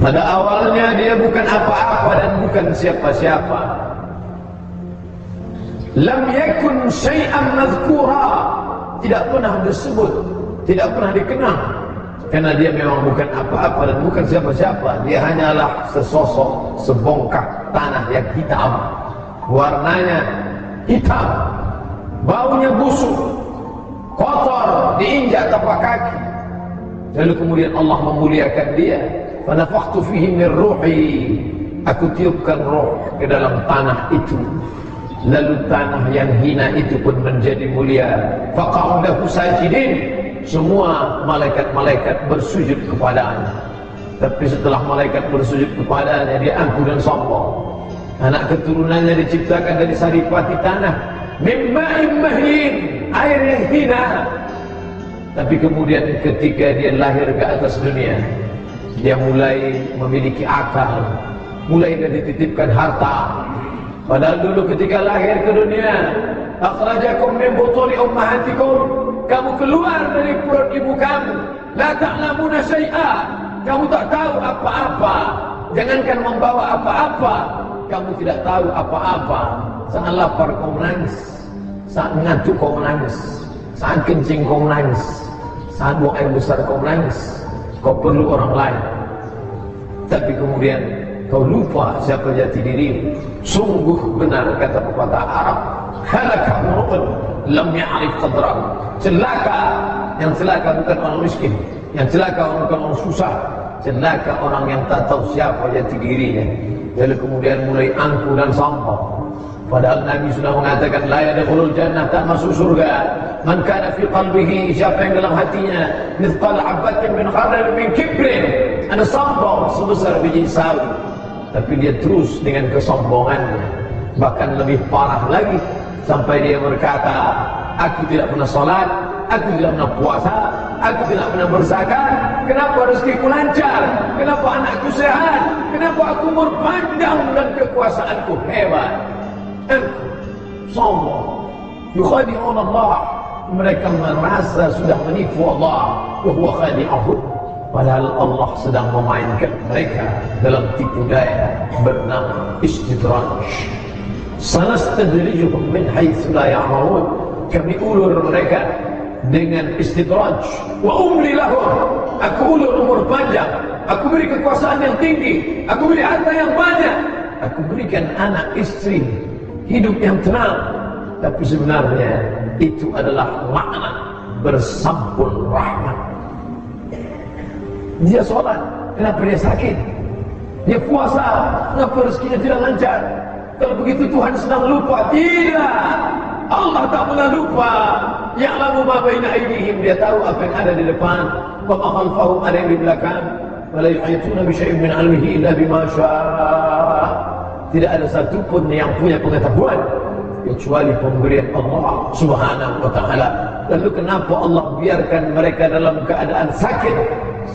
Pada awalnya dia bukan apa-apa dan bukan siapa-siapa. Lam yakun syai'an mazkura, tidak pernah disebut, tidak pernah dikenal, karena dia memang bukan apa-apa dan bukan siapa-siapa. Dia hanyalah sesosok sebongkah tanah yang hitam, warnanya hitam, baunya busuk, kotor, diinjak tapak kaki. Lalu kemudian Allah memuliakan dia. Fanafakhtu fihi min ruhi, aku tiupkan roh ke dalam tanah itu. Lalu tanah yang hina itu pun menjadi mulia. Faqa'u lahu sajidin, semua malaikat-malaikat bersujud kepadanya. Tapi setelah malaikat bersujud kepadanya, dia angkuh dan sombong. Anak keturunannya diciptakan dari saripati tanah, mimma'im mahin, air yang hina. Tapi kemudian ketika dia lahir ke atas dunia, dia mulai memiliki akal, mulai dia dititipkan harta. Padahal dulu ketika lahir ke dunia, akhrajakum min butuni ummahatikum, kamu keluar dari perut ibu kamu, la ta'lamuna syai'a, kamu tak tahu apa-apa. Jangankan membawa apa-apa, kamu tidak tahu apa-apa. Saat lapar kau menangis, saat ngantuk kau menangis, saat kencing kau menangis, saat buang air besar kau menangis. Kau perlu orang lain, tapi kemudian kau lupa siapa jati dirimu. Sungguh benar kata pepatah Arab, halaka mur'un lam ya'rif qadrahu. Celaka, yang celaka bukan orang miskin, yang celaka bukan orang susah, celaka orang yang tak tahu siapa jati dirinya. Lalu kemudian mulai angkuh dan sombong. Padahal Nabi sudah mengatakan la yadkhulul jannah, tak masuk surga man kana fi qalbihi, siapa yang dalam hatinya mithqal habatin min khardal min kibrin, ada sombong sebesar biji sawi, tapi dia terus dengan kesombongannya. Bahkan lebih parah lagi, sampai dia berkata, aku tidak pernah salat, aku tidak pernah puasa, aku tidak pernah berzakat. Kenapa rezekiku lancar? Kenapa anakku sehat? Kenapa aku umur panjang dan kekuasaanku hebat? Sombong. Yukhadi'un Allah, mereka merasa sudah menipu Allah, wa huwa khadi'uhum, padahal Allah sedang memainkan mereka dalam tipu daya bernama istidraj. Sanastadrijuhum min haitsu la ya'lamun, kami ulur mereka dengan istidraj. Wa umli lahum, aku ulur umur panjang, aku beri kekuasaan yang tinggi, aku beri harta yang banyak, aku berikan anak istri, hidup yang tenang. Tapi sebenarnya itu adalah laknat bersampul rahmat. Dia sholat, kenapa dia sakit? Dia puasa, kenapa rezekinya tidak lancar? Kalau begitu Tuhan sedang lupa? Tidak, Allah tak pernah lupa. Ya'lamu ma baina aydihim, dia tahu apa yang ada di depan, wa ma khalfahum, ada yang di belakang. Wa la yuhituna bi syai'in min 'ilmihi illa bima syaa. Tidak ada satupun yang punya pengetahuan kecuali pemberian Allah Subhanahu wa ta'ala. Lalu kenapa Allah biarkan mereka dalam keadaan sakit?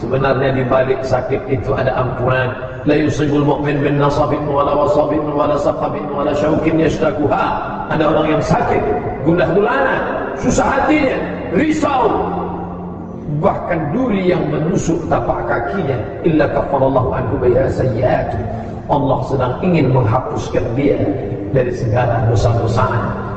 Sebenarnya di balik sakit itu ada ampunan. La yusibul mu'min bin nasabin wala wasabin wala saqabin wala syaukin yashtakuha. Ada orang yang sakit, gundah gulana, susah hatinya, risau, bahkan duri yang menusuk tapak kakinya. Illa kafarallahu anhu biha sayyi'atu, Allah sedang ingin menghapuskan dia dari segala dosa-dosanya.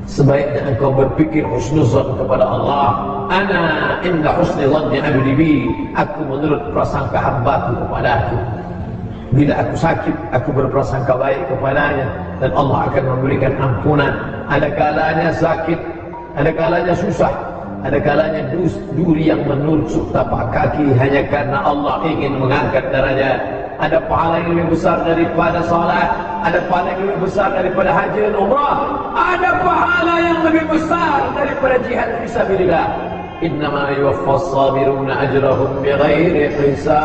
Sebaiknya engkau berpikir husnuzan kepada Allah. Ana inda husni dhanni abdi bi, aku menurut prasangka hambaku kepada aku. Bila aku sakit, aku berprasangka baik kepadanya, dan Allah akan memberikan ampunan. Ada kalanya sakit, ada kalanya susah, ada kalanya duri yang menusuk tapak kaki hanya karena Allah ingin mengangkat derajat. Ada pahala yang lebih besar daripada salat, ada pahala yang lebih besar daripada haji dan umrah, ada pahala yang lebih besar daripada jihad fisabilillah. Innama yuwaffas sabiruna ajrahum bighairi hisab.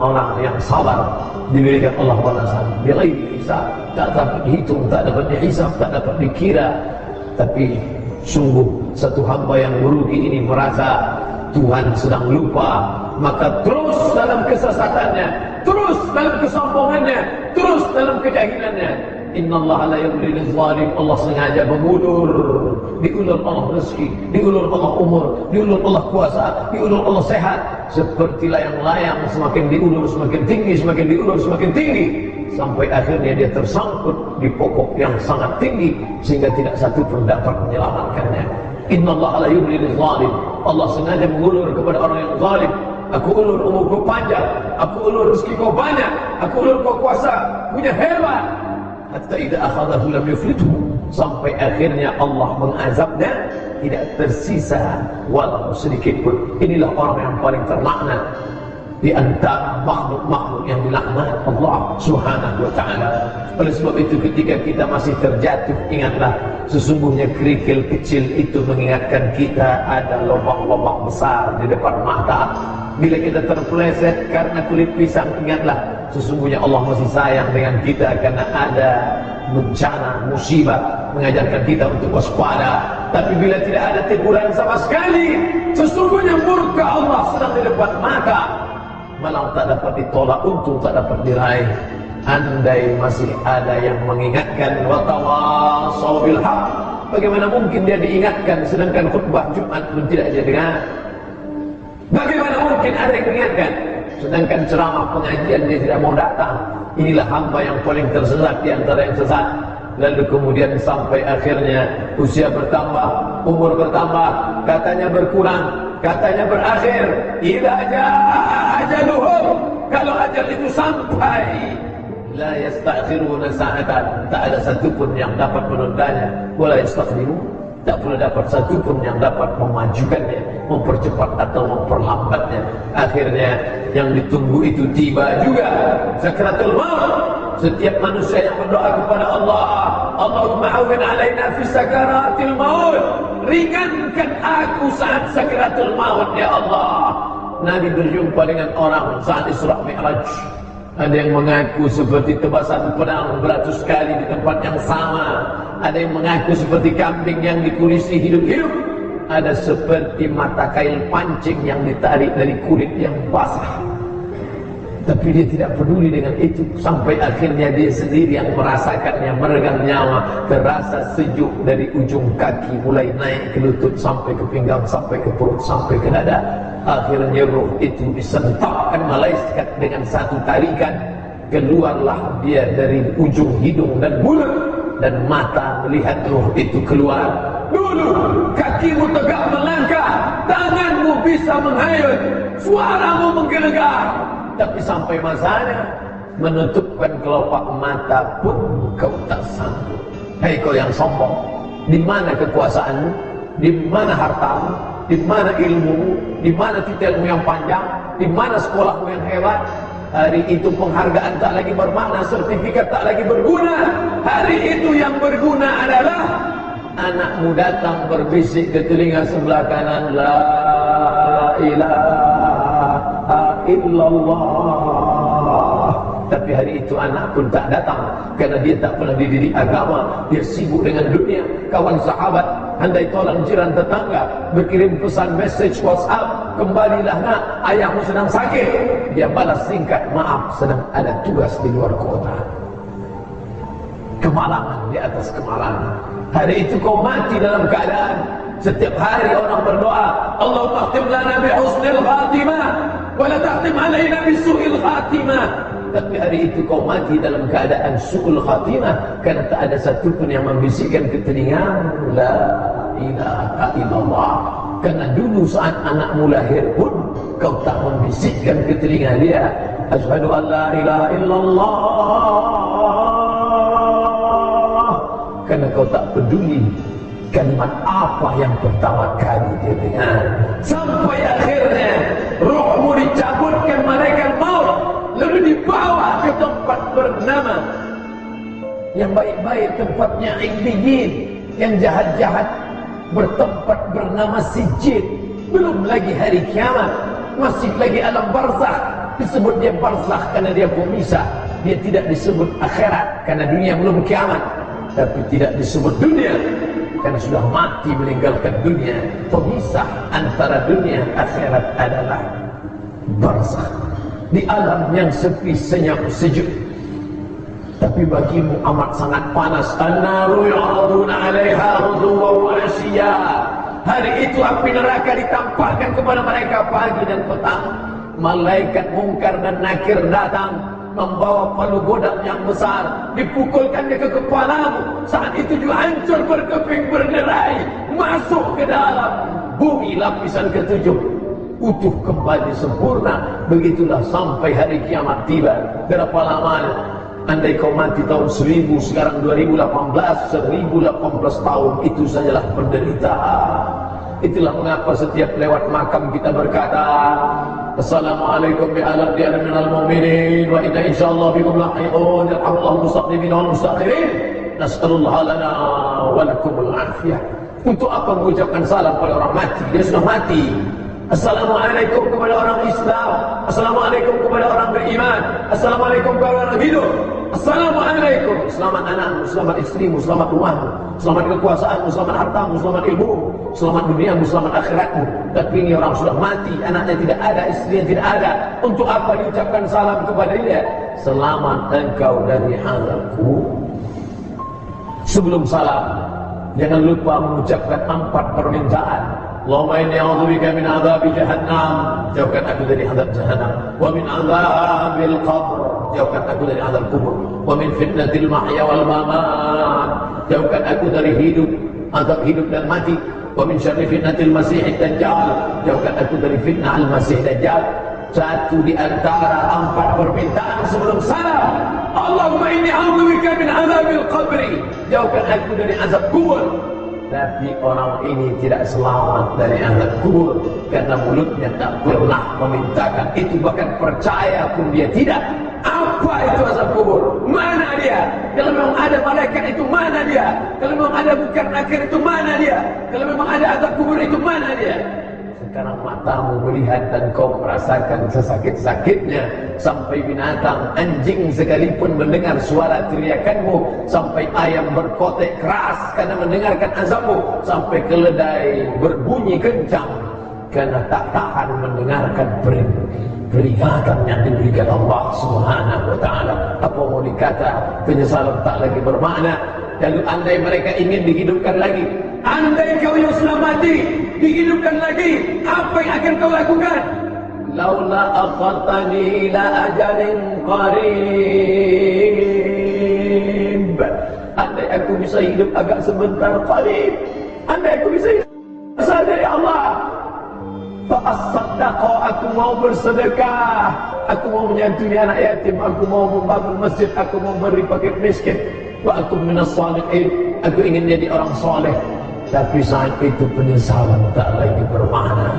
Orang yang sabar diberikan Allah balasan bighairi hisab, tak dapat dihitung, tak dapat dihisab, tak dapat dikira. Tapi sungguh satu hamba yang merugi ini merasa Tuhan sedang lupa, maka terus dalam kesesatannya, terus dalam kesombongannya, terus dalam kejahilannya, innallaha la yumli lizalim. Allah sengaja mengulur, diulur Allah rezeki, diulur Allah umur, diulur Allah kuasa, diulur Allah sehat. Seperti layang-layang, semakin diulur semakin tinggi, semakin diulur semakin tinggi, sampai akhirnya dia tersangkut di pokok yang sangat tinggi sehingga tidak satu pun dapat menyelamatkannya. Innallaha la yumli lizalim. Allah sengaja mengulur kepada orang yang zalim. Aku ulur umurku panjang, aku ulur rezekiku banyak, aku ulur kuasa, punya hebat. Hatta idza akhadahu lam yuflithu, sampai akhirnya Allah mengazabnya, tidak tersisa walau sedikit pun. Inilah orang yang paling terlaknat di antara makhluk-makhluk yang dilaknat Allah Subhanahu wa taala. Oleh sebab itu ketika kita masih terjatuh, ingatlah sesungguhnya kerikil kecil itu mengingatkan kita ada lubang-lubang besar di depan mata. Bila kita terpeleset karena kulit pisang, ingatlah sesungguhnya Allah masih sayang dengan kita karena ada bencana, musibah, mengajarkan kita untuk waspada. Tapi bila tidak ada teguran sama sekali, sesungguhnya murka Allah sedang di depan mata. Malam tak dapat ditolak, untung tak dapat diraih. Andai masih ada yang mengingatkan wa tawassaw bil haq, bagaimana mungkin dia diingatkan sedangkan khutbah Jumat pun tidak dia dengar? Bagaimana mungkin ada yang mengingatkan sedangkan ceramah pengajian dia tidak mau datang? Inilah hamba yang paling tersesat di antara yang sesat. Lalu kemudian sampai akhirnya usia bertambah, umur bertambah, katanya berkurang, katanya berakhir. Idza jaa ajaluhum, kalau ajal itu sampai, la yastakhiruna sa'atan, tak ada satupun yang dapat menundanya, wala yastakhdimu, tak pula dapat satupun yang dapat memajukannya, mempercepat atau memperlambatnya. Akhirnya yang ditunggu itu tiba juga, sakratul maut. Setiap manusia yang berdoa kepada Allah, Allahumma awwin alaina fi sakaratil maut, ringankan aku saat sakratul maut ya Allah. Nabi berjumpa dengan orang saat Isra Mi'raj. Ada yang mengaku seperti tebasan pedang beratus kali di tempat yang sama. Ada yang mengaku seperti kambing yang dikulisi hidup-hidup. Ada seperti mata kail pancing yang ditarik dari kulit yang basah. Tapi dia tidak peduli dengan itu. Sampai akhirnya dia sendiri yang merasakannya, meregang nyawa. Terasa sejuk dari ujung kaki mulai naik ke lutut, sampai ke pinggang, sampai ke perut, sampai ke dada. Akhirnya roh itu disentakkan malaikat dengan satu tarikan. Keluarlah dia dari ujung hidung dan mulut, dan mata melihat roh itu keluar. Dulu kakimu tegak melangkah, tanganmu bisa menghayut, suaramu menggelegar. Tapi sampai masanya menutupkan kelopak mata pun kau tak sanggup. Hei kau yang sombong, di mana kekuasaanmu? Di mana hartamu? Di mana ilmumu? Di mana titelmu yang panjang? Di mana sekolahmu yang hebat? Hari itu penghargaan tak lagi bermakna, sertifikat tak lagi berguna. Hari itu yang berguna adalah anakmu datang berbisik ke telinga sebelah kanan, la ilaha illallah. Tapi hari itu anak pun tak datang karena dia tak pernah dididik agama. Dia sibuk dengan dunia. Kawan sahabat, handai tolong jiran tetangga, berkirim pesan message WhatsApp, kembalilah nak, ayahmu sedang sakit. Dia balas singkat, maaf sedang ada tugas di luar kota. Kemalangan di atas kemalangan. Hari itu kau mati dalam keadaan, setiap hari orang berdoa, Allahumma khtim lana bi husnil khatimah wa la tahtim alaina bi su'il khatimah. Tapi hari itu kau mati dalam keadaan su'ul khatimah, karena tak ada satupun yang membisikkan ke telingamu la ilaha illallah. Karena dulu saat anakmu lahir pun kau tak membisikkan ke telinga dia, asyhadu an la ilaha illallah, karena kau tak peduli kalimat apa yang pertama kali dia dengar. Sampai akhirnya rohmu dicabutkan malaikat maut, lalu dibawa ke tempat bernama, yang baik-baik tempatnya Illiyin, yang jahat-jahat bertempat bernama Sijjin. Belum lagi hari kiamat, masih lagi alam barzakh. Disebut dia barzakh karena dia pemisah. Dia tidak disebut akhirat karena dunia belum kiamat, tapi tidak disebut dunia karena sudah mati meninggalkan dunia. Pemisah antara dunia akhirat adalah barzakh. Di alam yang sepi, senyap, sejuk, Tapi bagimu amat sangat panas. An-naru yu'raduna 'alaiha ghuduwwan wa 'ashiyya. Hari itu api neraka ditampakkan kepada mereka pagi dan petang. Malaikat mungkar dan nakir datang membawa palu godam yang besar, dipukulkannya ke kepalamu. Saat itu juga hancur berkeping berderai, masuk ke dalam bumi lapisan ketujuh, utuh kembali sempurna. Begitulah sampai hari kiamat tiba. Berapa lamanya? Andai kau mati tahun 1000, sekarang 2018, 1018 tahun, itu sajalah penderitaan. Itulah mengapa setiap lewat makam kita berkata, Assalamualaikum bi'alam di'ala minal mu'minin wa inna insyaallah bikum lahiqun yarhamullahu mustaqdimin wal mustakhirin nas'alullah lana wa lakumul afiyah. Untuk apa mengucapkan salam pada orang mati? Dia sudah mati. Assalamualaikum kepada orang Islam, Assalamualaikum kepada orang beriman, Assalamualaikum kepada orang hidup. Assalamualaikum, selamat anakmu, selamat istrimu, selamat rumahmu, selamat kekuasaanmu, selamat hartamu, selamat ilmumu, selamat duniamu, selamat akhiratmu. Tapi ini orang sudah mati, anaknya tidak ada, istrinya tidak ada. Untuk apa diucapkan salam kepada dia? Selamat engkau dari azabku. Sebelum salam, jangan lupa mengucapkan 4 permintaan. Allahumma inni a'udzubika min adzabi jahannam, jauhkan aku dari azab jahannam, wa min adzabil qabr, jauhkan aku dari azab kubur, wa min fitnatil mahya wal mamat, jauhkan aku dari azab hidup dan mati, wa min syarri fitnatil masiihid dajjal, jauhkan aku dari fitnah al-masih dajjal. Satu di antara 4 permintaan sebelum salam. Allahumma inni a'udzubika min adzabil qabri, jauhkan aku dari azab kubur. Tapi orang ini tidak selamat dari azab kubur karena mulutnya tak pernah memintakan itu, bahkan percaya pun dia tidak. Apa itu azab kubur? Mana dia? Kalau memang ada malaikat itu mana dia? Kalau memang ada mungkar nakir itu mana dia? Kalau memang ada azab kubur itu mana dia? Sekarang matamu melihat dan kau merasakan sesakit-sakitnya. Sampai binatang, anjing sekalipun mendengar suara teriakanmu. Sampai ayam berkotek keras karena mendengarkan azabmu. Sampai keledai berbunyi kencang karena tak tahan mendengarkan peringatan yang diberikan Allah Subhanahu wa ta'ala. Apa mau dikata, penyesalan tak lagi bermakna. Lalu andai mereka ingin dihidupkan lagi, andai kau yang sudah mati dihidupkan lagi, apa yang akan kau lakukan? Laula akhartani ila ajalin qarib, andai aku bisa hidup agak sebentar, qarib, andai aku bisa hidup asal dari Allah, fa'asaddaqa, aku mau bersedekah, aku mau menyantuni anak yatim, aku mau membangun masjid, aku mau beri paket miskin, wa aku minas salihin, aku ingin jadi orang soleh. Tapi saat itu penyesalan tak lagi bermakna.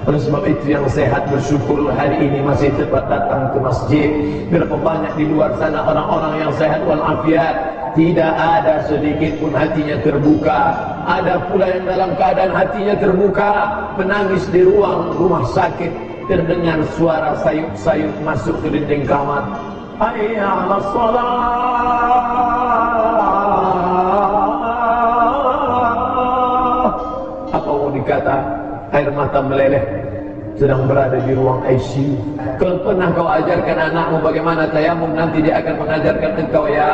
Oleh sebab itu yang sehat bersyukur hari ini masih cepat datang ke masjid. Berapa banyak di luar sana orang-orang yang sehat walafiat, tidak ada sedikit pun hatinya terbuka. Ada pula yang dalam keadaan hatinya terbuka, menangis di ruang rumah sakit, terdengar suara sayup-sayup masuk ke dinding kamar. Hayya 'alas shalah, kata air mata meleleh, sedang berada di ruang ICU. Kalau pernah kau ajarkan anakmu bagaimana tayamum, nanti dia akan mengajarkan engkau. Ya,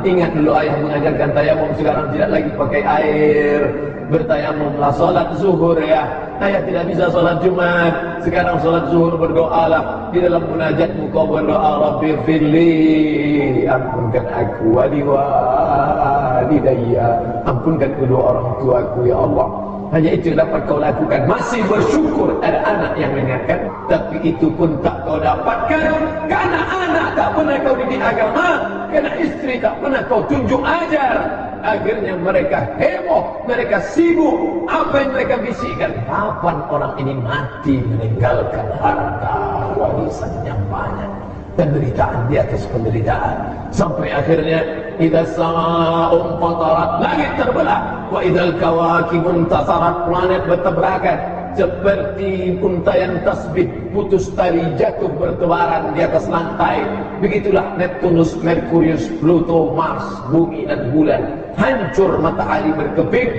ingat dulu ayah mengajarkan tayamum, sekarang tidak lagi pakai air, bertayamumlah. Salat zuhur ya, ayah tidak bisa salat Jumat, sekarang salat zuhur berdoalah. Di dalam munajatmu kau berdoa, Rabbi firli, ampunkan aku, wali walidayya, ampunkan kedua orang tuaku ya Allah. Hanya itu yang dapat kau lakukan. Masih bersyukur ada anak yang mengingatkan, tapi itu pun tak kau dapatkan karena anak tak pernah kau didik agama, karena istri tak pernah kau tunjuk ajar. Akhirnya mereka heboh, mereka sibuk. Apa yang mereka bisikkan? Kapan orang ini mati meninggalkan harta warisan yang banyak, penderitaan di atas penderitaan, sampai akhirnya idza sama'u fatarat, langit terbelah, wa idzal kawakibun tasarat, planet bertabrakan seperti untayan tasbih, putus tali jatuh bertebaran di atas lantai. Begitulah Neptunus, Merkurius, Pluto, Mars, bumi dan bulan hancur, matahari berkeping.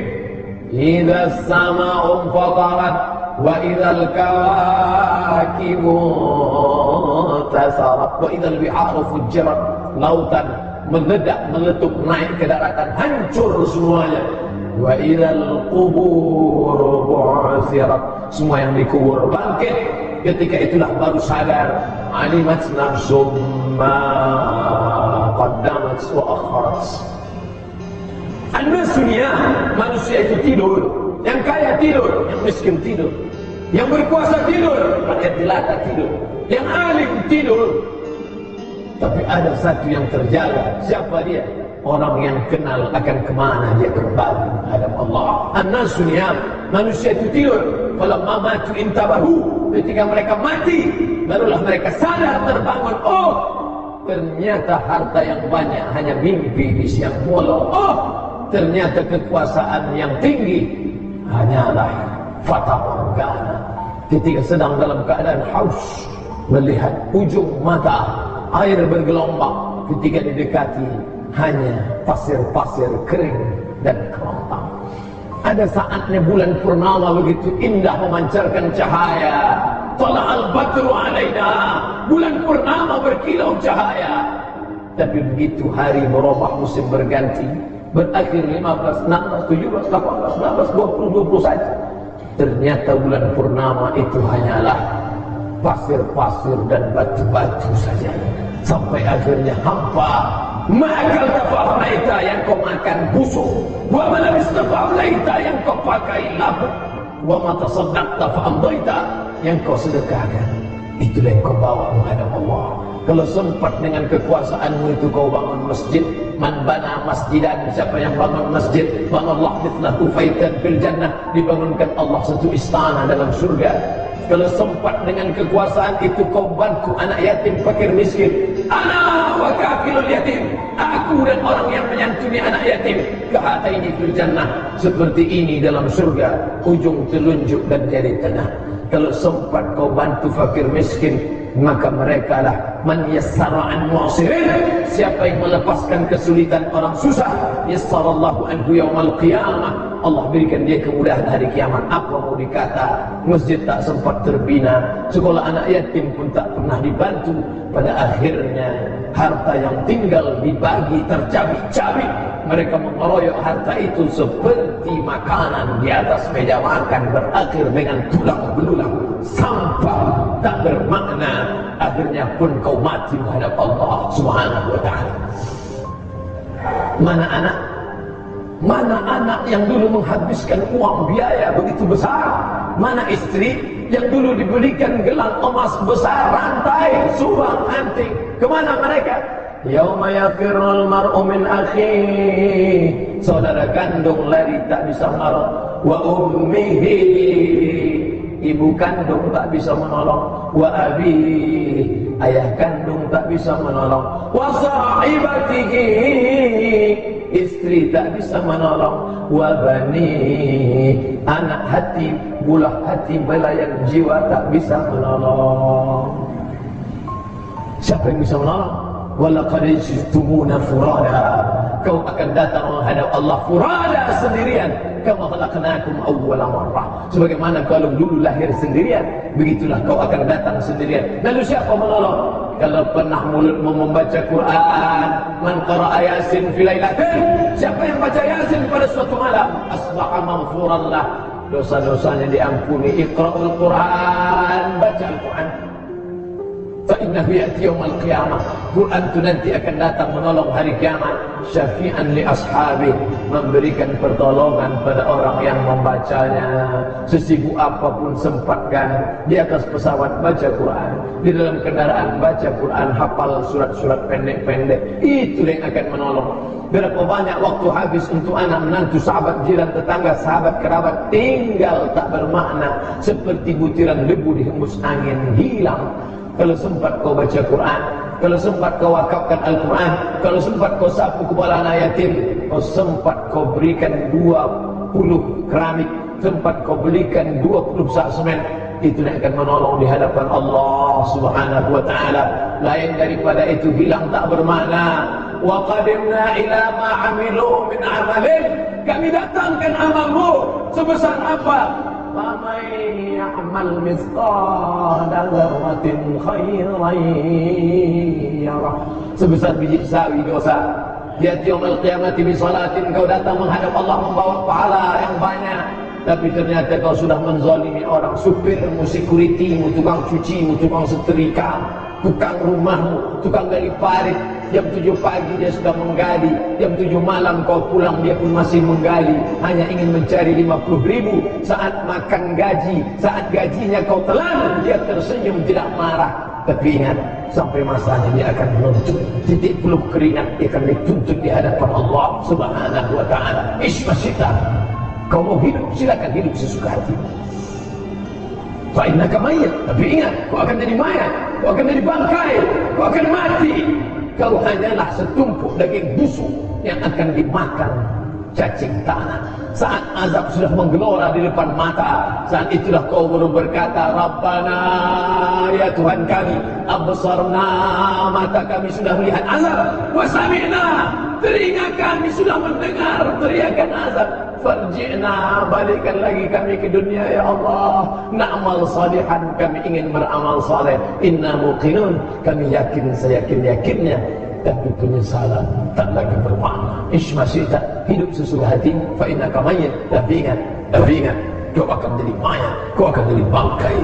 Idza sama'u fatarat wa idzal kawakibu tasarat wa idzal biharu fujirat, lautan meledak, meletup, naik ke daratan, hancur semuanya. Wa ilal qubur bu'thirat, semua yang dikubur bangkit. Ketika itulah baru sadar, alimat nafsum ma qaddamat wa akharat. An-nasunya, manusia itu tidur, yang kaya tidur, yang miskin tidur, yang berkuasa tidur, rakyat jelata tidur, yang alim tidur. Tapi ada satu yang terjaga. Siapa dia? Orang yang kenal akan kemana dia kembali menghadap Allah. An-nasu niyam, manusia itu tidur. Falamma matu intabahu, ketika mereka mati barulah mereka sadar, terbangun. Oh, ternyata harta yang banyak hanya mimpi di siang bolong. Oh, ternyata kekuasaan yang tinggi hanyalah fata morgana. Ketika sedang dalam keadaan haus, melihat ujung mata air bergelombang, ketika didekati hanya pasir-pasir kering dan kerontang. Ada saatnya bulan purnama begitu indah memancarkan cahaya. Tala'al badru alaina, bulan purnama berkilau cahaya. Tapi begitu hari berubah, musim berganti, berakhir 15, 16, 17, 18, 19, 20, 20 saja, ternyata bulan purnama itu hanyalah pasir-pasir dan batu-batu saja. Sampai akhirnya hampa. Ma'akal tafa'ulaita, yang kau makan busuk. Wa malabis tafa'ulaita, yang kau pakai labuk. Wa matasaddaqta fa'amdaita, yang kau sedekahkan, itulah yang kau bawa menghadap Allah. Kalau sempat dengan kekuasaanmu itu kau bangun masjid, man bana masjidan, siapa yang bangun masjid, bangunlah mithlahu faitan fil jannah, dibangunkan Allah satu istana dalam surga. Kalau sempat dengan kekuasaan itu kau bantu anak yatim, fakir miskin, ana wa kafilul yatim, aku dan orang yang menyantuni anak yatim, kahataini fil jannah, seperti ini dalam surga, ujung telunjuk dan jari tengah. Kalau sempat kau bantu fakir miskin, maka mereka lah man yassara an mu'sirin, siapa yang melepaskan kesulitan orang susah, yassarallahu anhu yaumal qiyamah, Allah berikan dia kemudahan hari kiamat. Apa mau dikata, masjid tak sempat terbina, sekolah anak yatim pun tak pernah dibantu. Pada akhirnya harta yang tinggal dibagi tercabik-cabik. Mereka mengeroyok harta itu seperti makanan di atas meja makan, berakhir dengan tulang belulang, sampah tak bermakna. Akhirnya pun kau mati menghadap Allah Subhanahu wa ta'ala. Mana anak? Mana anak yang dulu menghabiskan uang biaya begitu besar? Mana istri yang dulu diberikan gelang emas besar, rantai, subang, anting? Kemana mereka? Yauma yafirrul mar'u min akhihi, saudara kandung lari tak bisa menolong. Wa ummihi, ibu kandung tak bisa menolong. Wa abihi, ayah kandung tak bisa menolong. Wa sahibatihi, istri tak bisa menolong. Wa bani, anak hati, bulah hati, belayan jiwa tak bisa menolong. Siapa yang bisa menolong? Walaqad ji'tumuna furada, kau akan datang menghadap Allah furada, sendirian. Kama khalaqnakum awwala marrah, sebagaimana kalau dulu lahir sendirian, begitulah kau akan datang sendirian. Lalu siapa menolong? Kalau pernah mulutmu membaca Quran, man qara'a yasin fi lailatin, siapa yang baca yasin pada suatu malam, asbaha maghfuran lah, dosa-dosanya diampuni. Iqra'ul Quran, baca Al-Quran. Fa'innahu ya'ti yawmal qiyamah, Quran itu nanti akan datang menolong hari kiamat. Syafi'an li ashabi, memberikan pertolongan pada orang yang membacanya. Sesibuk apapun sempatkan, di atas pesawat baca Quran, di dalam kendaraan baca Quran, hafal surat-surat pendek-pendek, itu yang akan menolong. Berapa banyak waktu habis untuk anak menantu, sahabat, jiran, tetangga, sahabat, kerabat, tinggal tak bermakna, seperti butiran debu dihembus angin, hilang. Kalau sempat kau baca Quran, kalau sempat kau wakafkan Al-Quran, kalau sempat kau sapu kepala anak yatim, kalau sempat kau berikan 20 keramik, sempat kau belikan 20 sak semen, itu yang akan menolong di hadapan Allah Subhanahu wa ta'ala. Lain daripada itu hilang tak bermakna. Wa qadimna ila ma 'amilu min 'amalin, kami datangkan amalmu sebesar apa? Faman ya'mal mithqala dzarratin khairan yarah, sebesar biji sawi dosa, Ya'ti yaumil qiyamati bi salatin, kau datang menghadap Allah membawa pahala yang banyak, tapi ternyata kau sudah menzalimi orang. Supirmu, securitymu, tukang cucimu, tukang setrika, tukang rumahmu, tukang gali parit, jam 7 pagi dia sudah menggali, jam 7 malam kau pulang dia pun masih menggali, hanya ingin mencari 50.000. Saat makan gaji, saat gajinya kau telan, dia tersenyum tidak marah. Tapi ingat, sampai masanya dia akan menuntut, titik peluk keringat dia akan dituntut di hadapan Allah Subhanahu wa ta'ala. Ismasita, kau mau hidup, silakan hidup sesuka hati. Fa'innaka mayyit, tapi ingat, kau akan jadi mayat, kau akan jadi bangkai, kau akan mati. Kau hanyalah setumpuk daging busuk yang akan dimakan cacing tanah. Saat azab sudah menggelora di depan mata, saat itulah kau baru berkata, Rabbana, ya Tuhan kami, absarna, mata kami sudah melihat azab, wa sami'na, telinga kami sudah mendengar teriakan azab, farji'na, balikkan lagi kami ke dunia ya Allah, na'mal salihan, kami ingin beramal saleh, inna muqinun, kami yakin seyakin-yakinnya, tapi penyesalan tak lagi bermakna. Ismasita, hidup sesuka hati, fa innaka mayyit, tapi ingat, kau akan jadi mayat, kau akan jadi bangkai.